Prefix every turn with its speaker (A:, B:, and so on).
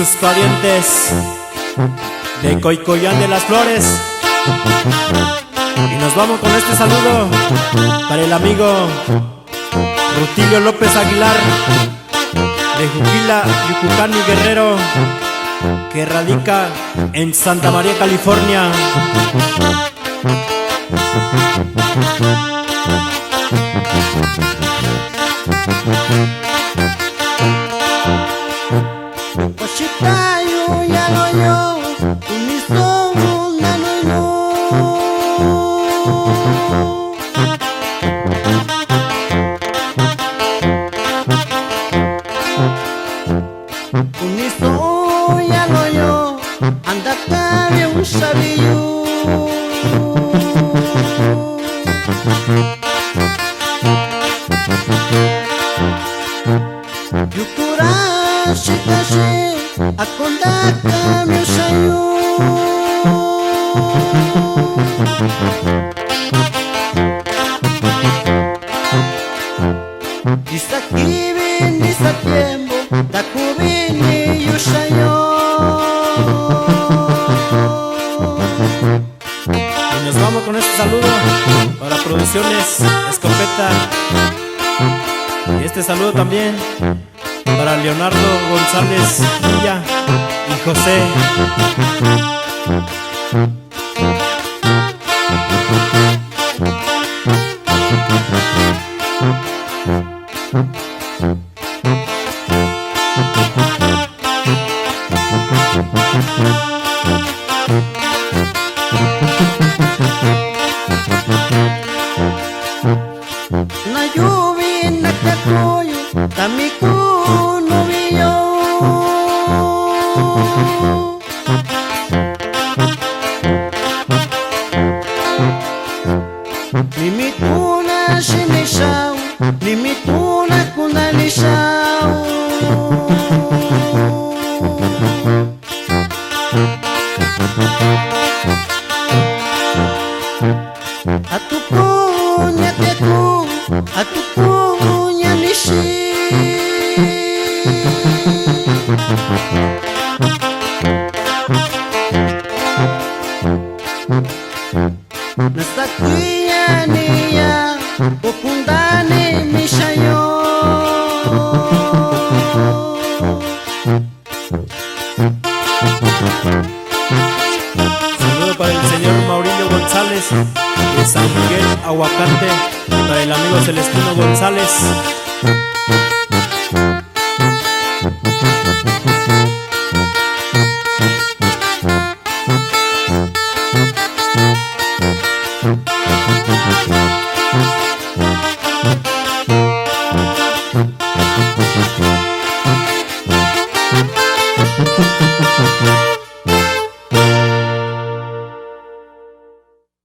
A: sus parientes de Coicoyán de las Flores. Y nos vamos con este saludo para el amigo Rutilio López Aguilar de Juquila, Yucucán y Guerrero, que radica en Santa María, California.
B: Oshitayo yaloyo unisomo nanoyo unisomo yaloyo andakabe ushabiyo yukura shikashi akondaka miushayo Disakibi nisatiembo dakubini yushayo.
A: Y nos vamos con este saludo para Producciones Escopeta. Y este saludo también para Leonardo González Villa y José.
B: Na lluvia na kakoyo tamiku nubiyo Limituna shimishao limituna kunalishao Atukunya teku atukunya nishi Nasakuya niya ukundane mishayo
A: Saludo para el señor Maurilio González de San Miguel, Aguacate, y para el amigo Celestino González.